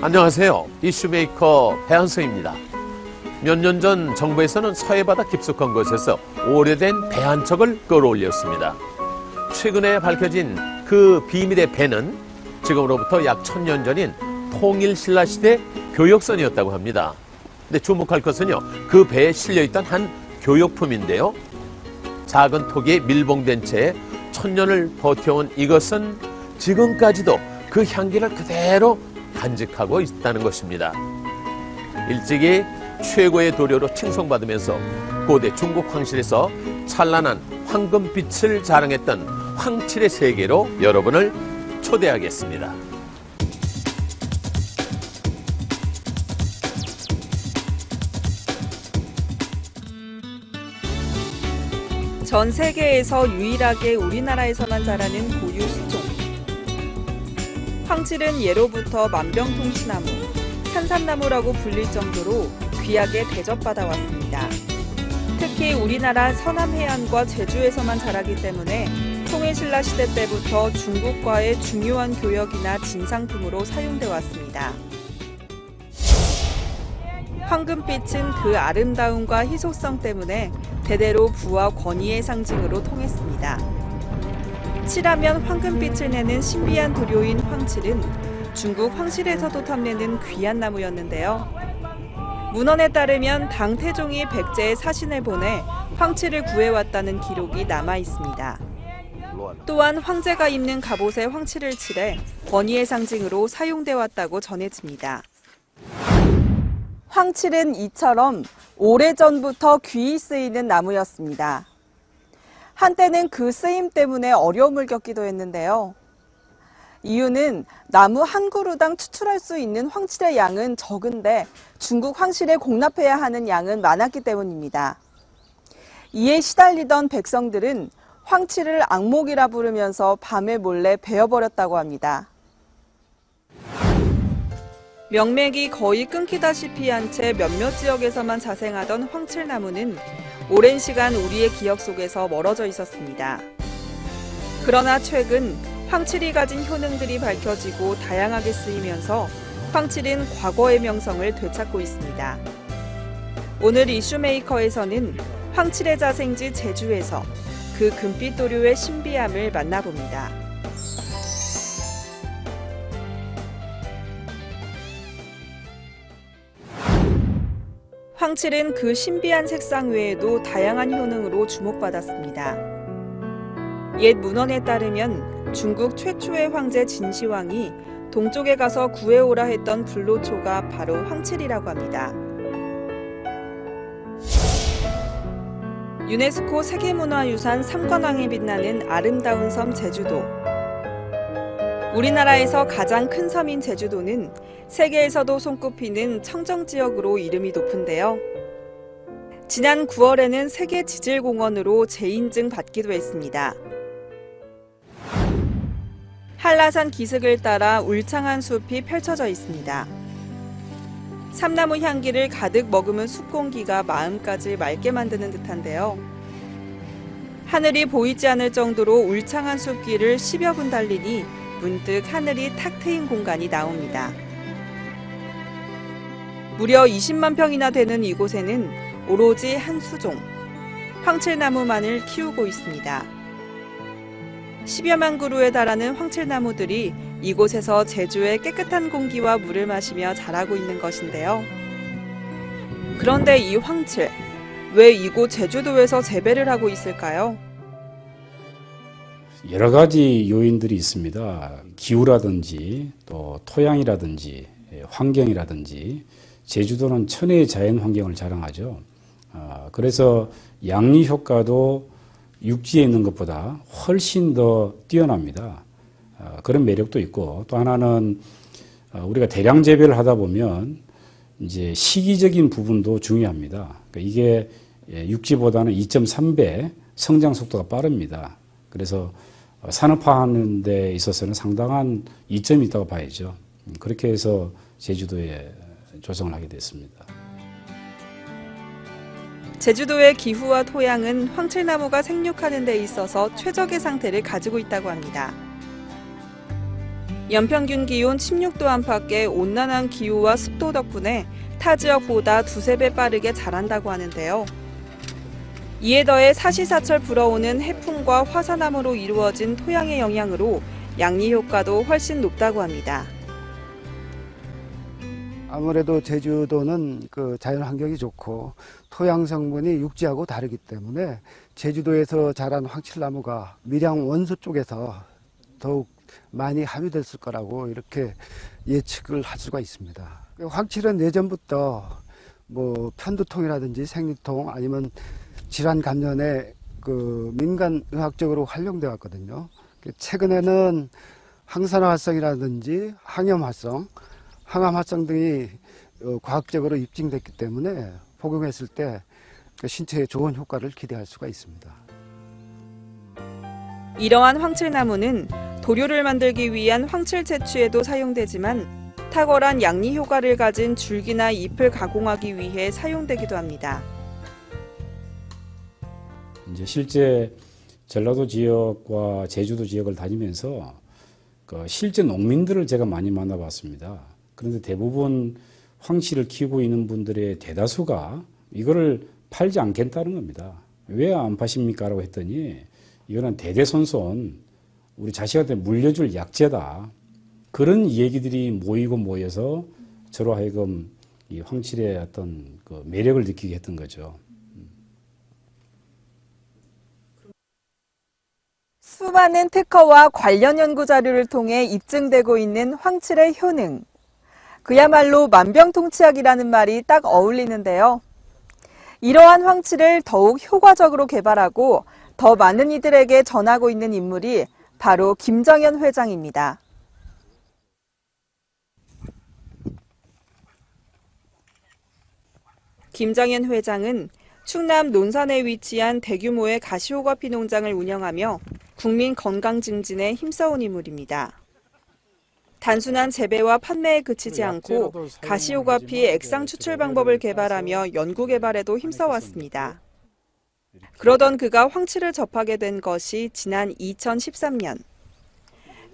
안녕하세요. 이슈메이커 배한성입니다. 몇 년 전 정부에서는 서해바다 깊숙한 곳에서 오래된 배 한 척을 끌어올렸습니다. 최근에 밝혀진 그 비밀의 배는 지금으로부터 약 1000년 전인 통일신라시대 교역선이었다고 합니다. 근데 주목할 것은요, 그 배에 실려있던 한 교역품인데요. 작은 토기에 밀봉된 채 1000년을 버텨온 이것은 지금까지도 그 향기를 그대로 간직하고 있다는 것입니다. 일찍이 최고의 도료로 칭송받으면서 고대 중국 황실에서 찬란한 황금빛을 자랑했던 황칠의 세계로 여러분을 초대하겠습니다. 전 세계에서 유일하게 우리나라에서만 자라는 고유 수종. 황칠은 예로부터 만병통치나무, 산삼나무라고 불릴 정도로 귀하게 대접받아 왔습니다. 특히 우리나라 서남 해안과 제주에서만 자라기 때문에 통일신라 시대 때부터 중국과의 중요한 교역이나 진상품으로 사용돼 왔습니다. 황금빛은 그 아름다움과 희소성 때문에 대대로 부와 권위의 상징으로 통했습니다. 칠하면 황금빛을 내는 신비한 도료인 황칠은 중국 황실에서도 탐내는 귀한 나무였는데요. 문헌에 따르면 당 태종이 백제에 사신을 보내 황칠을 구해왔다는 기록이 남아 있습니다. 또한 황제가 입는 갑옷에 황칠을 칠해 권위의 상징으로 사용돼 왔다고 전해집니다. 황칠은 이처럼 오래전부터 귀히 쓰이는 나무였습니다. 한때는 그 쓰임 때문에 어려움을 겪기도 했는데요. 이유는 나무 한 그루당 추출할 수 있는 황칠의 양은 적은데 중국 황실에 공납해야 하는 양은 많았기 때문입니다. 이에 시달리던 백성들은 황칠을 악목이라 부르면서 밤에 몰래 베어버렸다고 합니다. 명맥이 거의 끊기다시피 한 채 몇몇 지역에서만 자생하던 황칠나무는 오랜 시간 우리의 기억 속에서 멀어져 있었습니다. 그러나 최근 황칠이 가진 효능들이 밝혀지고 다양하게 쓰이면서 황칠은 과거의 명성을 되찾고 있습니다. 오늘 이슈메이커에서는 황칠의 자생지 제주에서 그 금빛 도료의 신비함을 만나봅니다. 황칠은 그 신비한 색상 외에도 다양한 효능으로 주목받았습니다. 옛 문헌에 따르면 중국 최초의 황제 진시황이 동쪽에 가서 구해오라 했던 불로초가 바로 황칠이라고 합니다. 유네스코 세계문화유산 3관왕에 빛나는 아름다운 섬 제주도. 우리나라에서 가장 큰 섬인 제주도는 세계에서도 손꼽히는 청정지역으로 이름이 높은데요. 지난 9월에는 세계지질공원으로 재인증 받기도 했습니다. 한라산 기슭을 따라 울창한 숲이 펼쳐져 있습니다. 삼나무 향기를 가득 머금은 숲공기가 마음까지 맑게 만드는 듯한데요. 하늘이 보이지 않을 정도로 울창한 숲길을 10여 분 달리니 문득 하늘이 탁 트인 공간이 나옵니다. 무려 20만 평이나 되는 이곳에는 오로지 한 수종, 황칠나무만을 키우고 있습니다. 10여만 그루에 달하는 황칠나무들이 이곳에서 제주의 깨끗한 공기와 물을 마시며 자라고 있는 것인데요. 그런데 이 황칠, 왜 이곳 제주도에서 재배를 하고 있을까요? 여러 가지 요인들이 있습니다. 기후라든지 또 토양이라든지 환경이라든지 제주도는 천혜의 자연 환경을 자랑하죠. 그래서 양리 효과도 육지에 있는 것보다 훨씬 더 뛰어납니다. 그런 매력도 있고, 또 하나는 우리가 대량 재배를 하다 보면 이제 시기적인 부분도 중요합니다. 그러니까 이게 육지보다는 2.3배 성장 속도가 빠릅니다. 그래서 산업화하는 데 있어서는 상당한 이점이 있다고 봐야죠. 그렇게 해서 제주도에 조성을 하게 됐습니다. 제주도의 기후와 토양은 황칠나무가 생육하는 데 있어서 최적의 상태를 가지고 있다고 합니다. 연평균 기온 16도 안팎의 온난한 기후와 습도 덕분에 타 지역보다 2~3배 빠르게 자란다고 하는데요. 이에 더해 사시사철 불어오는 해풍과 화산암으로 이루어진 토양의 영향으로 양리 효과도 훨씬 높다고 합니다. 아무래도 제주도는 그 자연 환경이 좋고 토양 성분이 육지하고 다르기 때문에 제주도에서 자란 황칠나무가 밀양 원서 쪽에서 더욱 많이 함유됐을 거라고 이렇게 예측을 할 수가 있습니다. 황칠은 예전부터 뭐 편두통이라든지 생리통 아니면 질환 감염에 그 민간 의학적으로 활용되어 왔거든요. 최근에는 항산화 활성이라든지 항염 활성, 항암 활성 등이 과학적으로 입증됐기 때문에 복용했을 때 신체에 좋은 효과를 기대할 수가 있습니다. 이러한 황칠나무는 도료를 만들기 위한 황칠 채취에도 사용되지만 탁월한 양리 효과를 가진 줄기나 잎을 가공하기 위해 사용되기도 합니다. 이제 실제 전라도 지역과 제주도 지역을 다니면서 실제 농민들을 제가 많이 만나봤습니다. 그런데 대부분 황칠을 키우고 있는 분들의 대다수가 이거를 팔지 않겠다는 겁니다. 왜 안 파십니까? 라고 했더니 이거는 대대손손 우리 자식한테 물려줄 약재다. 그런 얘기들이 모여서 저로 하여금 이 황칠의 어떤 그 매력을 느끼게 했던 거죠. 수많은 특허와 관련 연구 자료를 통해 입증되고 있는 황칠의 효능. 그야말로 만병통치약이라는 말이 딱 어울리는데요. 이러한 황칠을 더욱 효과적으로 개발하고 더 많은 이들에게 전하고 있는 인물이 바로 김정현 회장입니다. 김정현 회장은 충남 논산에 위치한 대규모의 가시오가피 농장을 운영하며 국민 건강 증진에 힘써온 인물입니다. 단순한 재배와 판매에 그치지 않고 가시오가피 액상 추출 방법을 개발하며 연구 개발에도 힘써왔습니다. 그러던 그가 황칠을 접하게 된 것이 지난 2013년.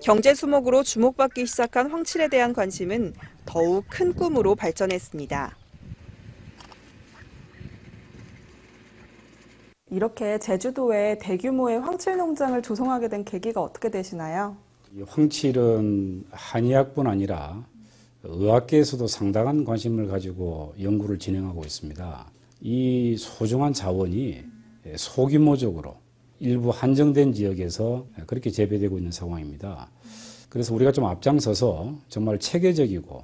경제 수목으로 주목받기 시작한 황칠에 대한 관심은 더욱 큰 꿈으로 발전했습니다. 이렇게 제주도에 대규모의 황칠 농장을 조성하게 된 계기가 어떻게 되시나요? 황칠은 한의학뿐 아니라 의학계에서도 상당한 관심을 가지고 연구를 진행하고 있습니다. 이 소중한 자원이 소규모적으로 일부 한정된 지역에서 그렇게 재배되고 있는 상황입니다. 그래서 우리가 좀 앞장서서 정말 체계적이고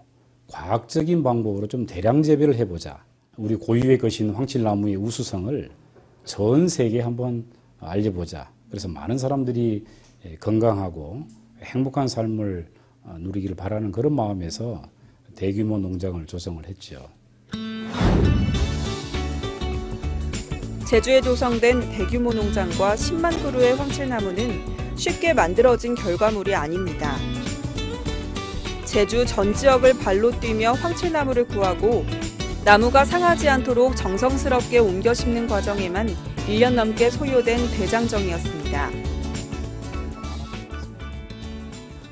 과학적인 방법으로 좀 대량 재배를 해보자. 우리 고유의 것인 황칠나무의 우수성을 전 세계에 한번 알려보자. 그래서 많은 사람들이 건강하고 행복한 삶을 누리기를 바라는 그런 마음에서 대규모 농장을 조성을 했죠. 제주에 조성된 대규모 농장과 10만 그루의 황칠나무는 쉽게 만들어진 결과물이 아닙니다. 제주 전 지역을 발로 뛰며 황칠나무를 구하고 나무가 상하지 않도록 정성스럽게 옮겨 심는 과정에만 1년 넘게 소요된 대장정이었습니다.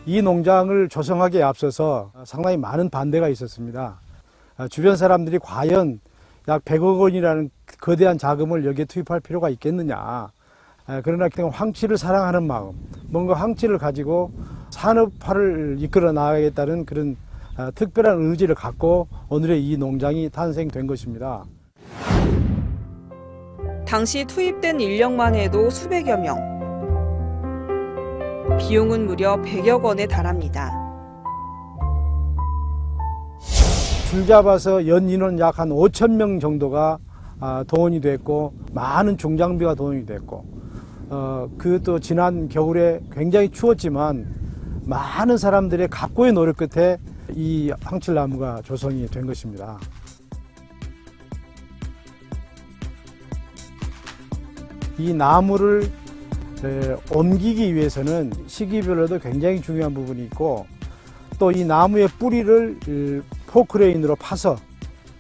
이 농장을 조성하기에 앞서서 상당히 많은 반대가 있었습니다. 주변 사람들이 과연 약 100억 원이라는 거대한 자금을 여기에 투입할 필요가 있겠느냐. 그러나 황칠을 사랑하는 마음, 뭔가 황칠을 가지고 산업화를 이끌어 나가겠다는 그런 특별한 의지를 갖고 오늘의 이 농장이 탄생된 것입니다. 당시 투입된 인력만 해도 수백여 명. 비용은 무려 100여 원에 달합니다. 줄 잡아서 연 인원 약 한 5천 명 정도가 동원이 됐고 많은 중장비가 동원이 됐고 그것도 지난 겨울에 굉장히 추웠지만 많은 사람들의 각고의 노력 끝에 이 황칠나무가 조성이 된 것입니다. 이 나무를 옮기기 위해서는 시기별로도 굉장히 중요한 부분이 있고 또 이 나무의 뿌리를 포크레인으로 파서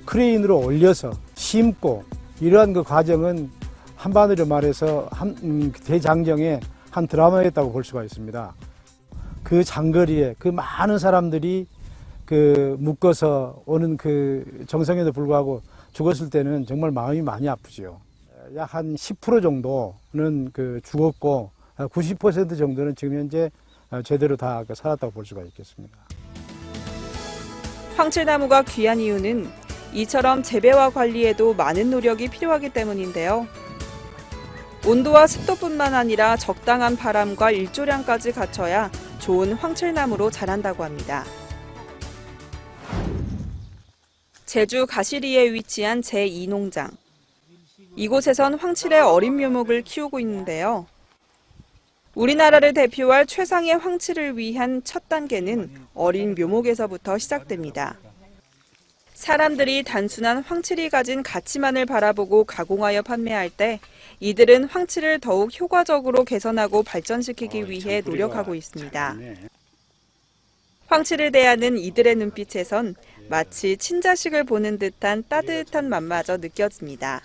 크레인으로 올려서 심고 이러한 그 과정은 한마디로 말해서 대장정의 한 드라마였다고 볼 수가 있습니다. 그 장거리에 그 많은 사람들이 그 묶어서 오는 그 정성에도 불구하고 죽었을 때는 정말 마음이 많이 아프죠. 약 한 10% 정도는 그 죽었고 90% 정도는 지금 현재 제대로 다 살았다고 볼 수가 있겠습니다. 황칠나무가 귀한 이유는 이처럼 재배와 관리에도 많은 노력이 필요하기 때문인데요. 온도와 습도뿐만 아니라 적당한 바람과 일조량까지 갖춰야 좋은 황칠나무로 자란다고 합니다. 제주 가시리에 위치한 제2농장. 이곳에선 황칠의 어린 묘목을 키우고 있는데요. 우리나라를 대표할 최상의 황칠을 위한 첫 단계는 어린 묘목에서부터 시작됩니다. 사람들이 단순한 황칠이 가진 가치만을 바라보고 가공하여 판매할 때 이들은 황칠을 더욱 효과적으로 개선하고 발전시키기 위해 노력하고 있습니다. 황칠을 대하는 이들의 눈빛에선 마치 친자식을 보는 듯한 따뜻한 맛마저 느껴집니다.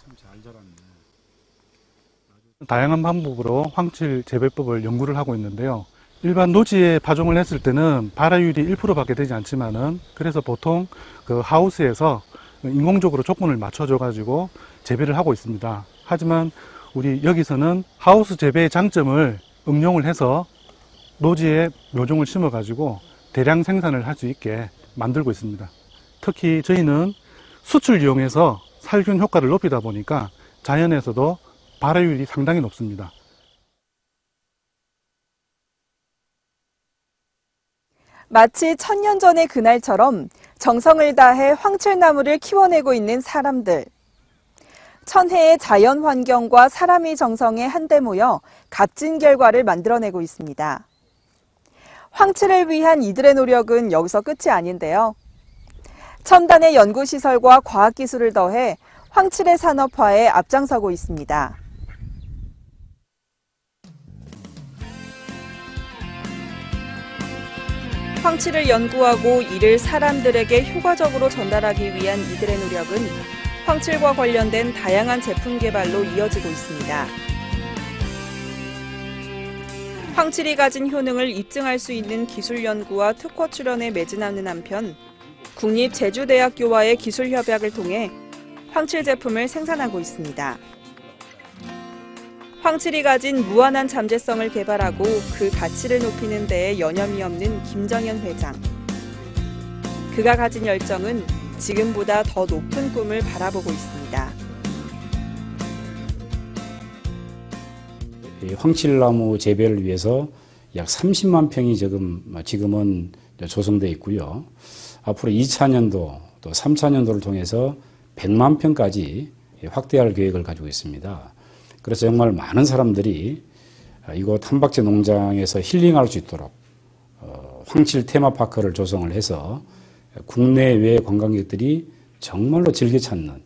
다양한 방법으로 황칠 재배법을 연구를 하고 있는데요. 일반 노지에 파종을 했을 때는 발화율이 1%밖에 되지 않지만은 그래서 보통 그 하우스에서 인공적으로 조건을 맞춰줘 가지고 재배를 하고 있습니다. 하지만 우리 여기서는 하우스 재배의 장점을 응용을 해서 노지에 묘종을 심어 가지고 대량 생산을 할 수 있게 만들고 있습니다. 특히 저희는 수출 이용해서 살균 효과를 높이다 보니까 자연에서도 발화율이 상당히 높습니다. 마치 1000년 전의 그날처럼 정성을 다해 황칠나무를 키워내고 있는 사람들. 천혜의 자연 환경과 사람의 정성에 한데 모여 값진 결과를 만들어내고 있습니다. 황칠을 위한 이들의 노력은 여기서 끝이 아닌데요. 첨단의 연구시설과 과학기술을 더해 황칠의 산업화에 앞장서고 있습니다. 황칠을 연구하고 이를 사람들에게 효과적으로 전달하기 위한 이들의 노력은 황칠과 관련된 다양한 제품 개발로 이어지고 있습니다. 황칠이 가진 효능을 입증할 수 있는 기술 연구와 특허 출원에 매진하는 한편 국립제주대학교와의 기술 협약을 통해 황칠 제품을 생산하고 있습니다. 황칠이 가진 무한한 잠재성을 개발하고 그 가치를 높이는 데에 여념이 없는 김정현 회장. 그가 가진 열정은 지금보다 더 높은 꿈을 바라보고 있습니다. 황칠나무 재배를 위해서 약 30만 평이 지금은 조성되어 있고요. 앞으로 2차년도 또 3차년도를 통해서 100만 평까지 확대할 계획을 가지고 있습니다. 그래서 정말 많은 사람들이 이곳 한박제 농장에서 힐링할 수 있도록 황칠 테마파크를 조성을 해서 국내외 관광객들이 정말로 즐겨 찾는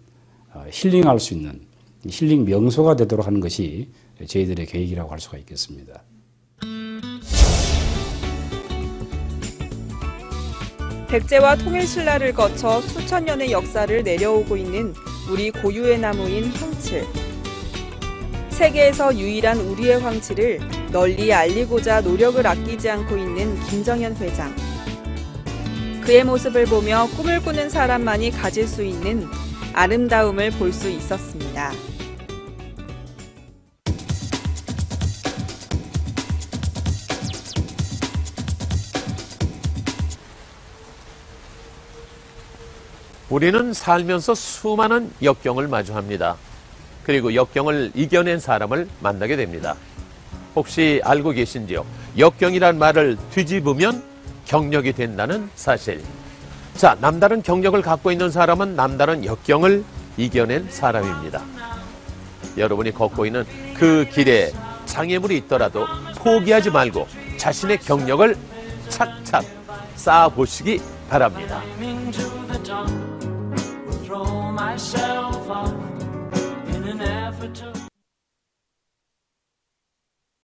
힐링할 수 있는 힐링 명소가 되도록 하는 것이 저희들의 계획이라고 할 수가 있겠습니다. 백제와 통일신라를 거쳐 수천 년의 역사를 내려오고 있는 우리 고유의 나무인 황칠. 세계에서 유일한 우리의 황칠을 널리 알리고자 노력을 아끼지 않고 있는 김정현 회장. 그의 모습을 보며 꿈을 꾸는 사람만이 가질 수 있는 아름다움을 볼 수 있었습니다. 우리는 살면서 수많은 역경을 마주합니다. 그리고 역경을 이겨낸 사람을 만나게 됩니다. 혹시 알고 계신지요? 역경이란 말을 뒤집으면 경력이 된다는 사실. 자, 남다른 경력을 갖고 있는 사람은 남다른 역경을 이겨낸 사람입니다. 여러분이 걷고 있는 그 길에 장애물이 있더라도 포기하지 말고 자신의 경력을 착착 쌓아보시기 바랍니다. myself up in an effort to